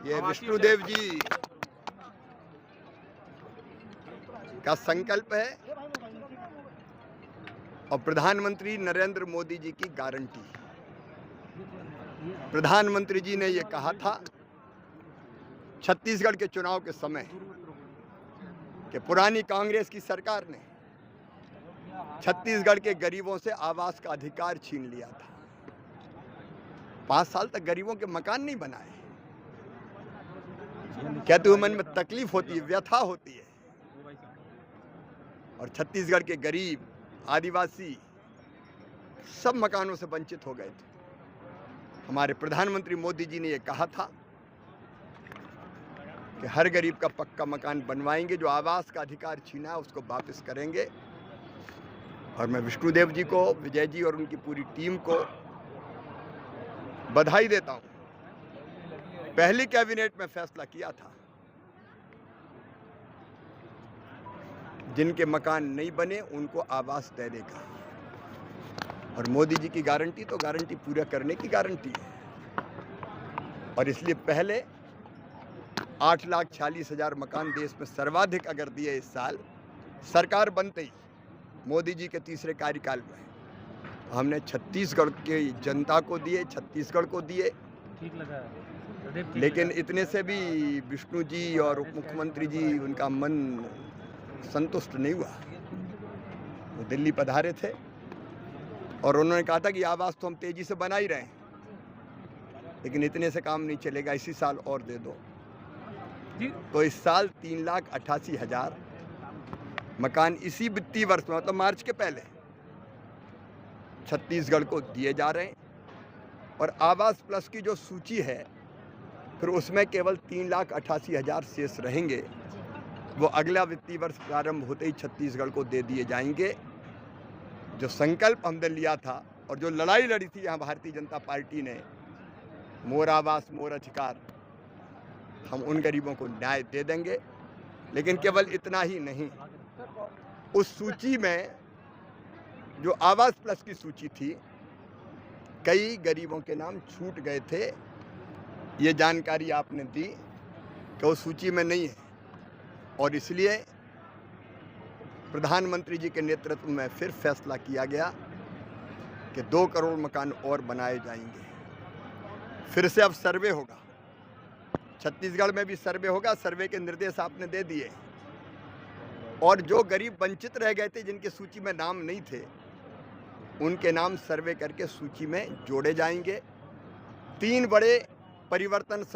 ये विष्णुदेव जी का संकल्प है और प्रधानमंत्री नरेंद्र मोदी जी की गारंटी। प्रधानमंत्री जी ने ये कहा था छत्तीसगढ़ के चुनाव के समय कि पुरानी कांग्रेस की सरकार ने छत्तीसगढ़ के गरीबों से आवास का अधिकार छीन लिया था। 5 साल तक गरीबों के मकान नहीं बनाए। कहते हुए मन में तकलीफ होती है, व्यथा होती है। और छत्तीसगढ़ के गरीब, आदिवासी सब मकानों से वंचित हो गए थे। हमारे प्रधानमंत्री मोदी जी ने यह कहा था कि हर गरीब का पक्का मकान बनवाएंगे, जो आवास का अधिकार छीना है उसको वापस करेंगे। और मैं विष्णुदेव जी को, विजय जी और उनकी पूरी टीम को बधाई देता हूं। पहली कैबिनेट में फैसला किया था जिनके मकान नहीं बने उनको आवास देने का। और मोदी जी की गारंटी तो गारंटी पूरा करने की गारंटी है। और इसलिए पहले 8,46,000 मकान देश में सर्वाधिक अगर दिए इस साल सरकार बनते ही मोदी जी के तीसरे कार्यकाल में, हमने छत्तीसगढ़ के जनता को दिए, छत्तीसगढ़ को दिए। ठीक लगा, लेकिन इतने से भी विष्णु जी और उप मुख्यमंत्री जी, उनका मन संतुष्ट नहीं हुआ। वो दिल्ली पधारे थे और उन्होंने कहा था कि आवास तो हम तेजी से बना ही रहे हैं, लेकिन इतने से काम नहीं चलेगा, इसी साल और दे दो। तो इस साल 3,88,000 मकान इसी वित्तीय वर्ष में, मतलब मार्च के पहले, छत्तीसगढ़ को दिए जा रहे हैं। और आवास प्लस की जो सूची है फिर उसमें केवल 3,88,000 शेष रहेंगे। वो अगला वित्तीय वर्ष प्रारंभ होते ही छत्तीसगढ़ को दे दिए जाएंगे। जो संकल्प हमने लिया था और जो लड़ाई लड़ी थी यहाँ भारतीय जनता पार्टी ने, मोर आवास मोर अधिकार, हम उन गरीबों को न्याय दे देंगे। लेकिन केवल इतना ही नहीं, उस सूची में जो आवास प्लस की सूची थी, कई गरीबों के नाम छूट गए थे। ये जानकारी आपने दी कि वो सूची में नहीं है। और इसलिए प्रधानमंत्री जी के नेतृत्व में फिर फैसला किया गया कि 2 करोड़ मकान और बनाए जाएंगे। फिर से अब सर्वे होगा, छत्तीसगढ़ में भी सर्वे होगा। सर्वे के निर्देश आपने दे दिए। और जो गरीब वंचित रह गए थे, जिनकी सूची में नाम नहीं थे, उनके नाम सर्वे करके सूची में जोड़े जाएंगे। 3 बड़े परिवर्तन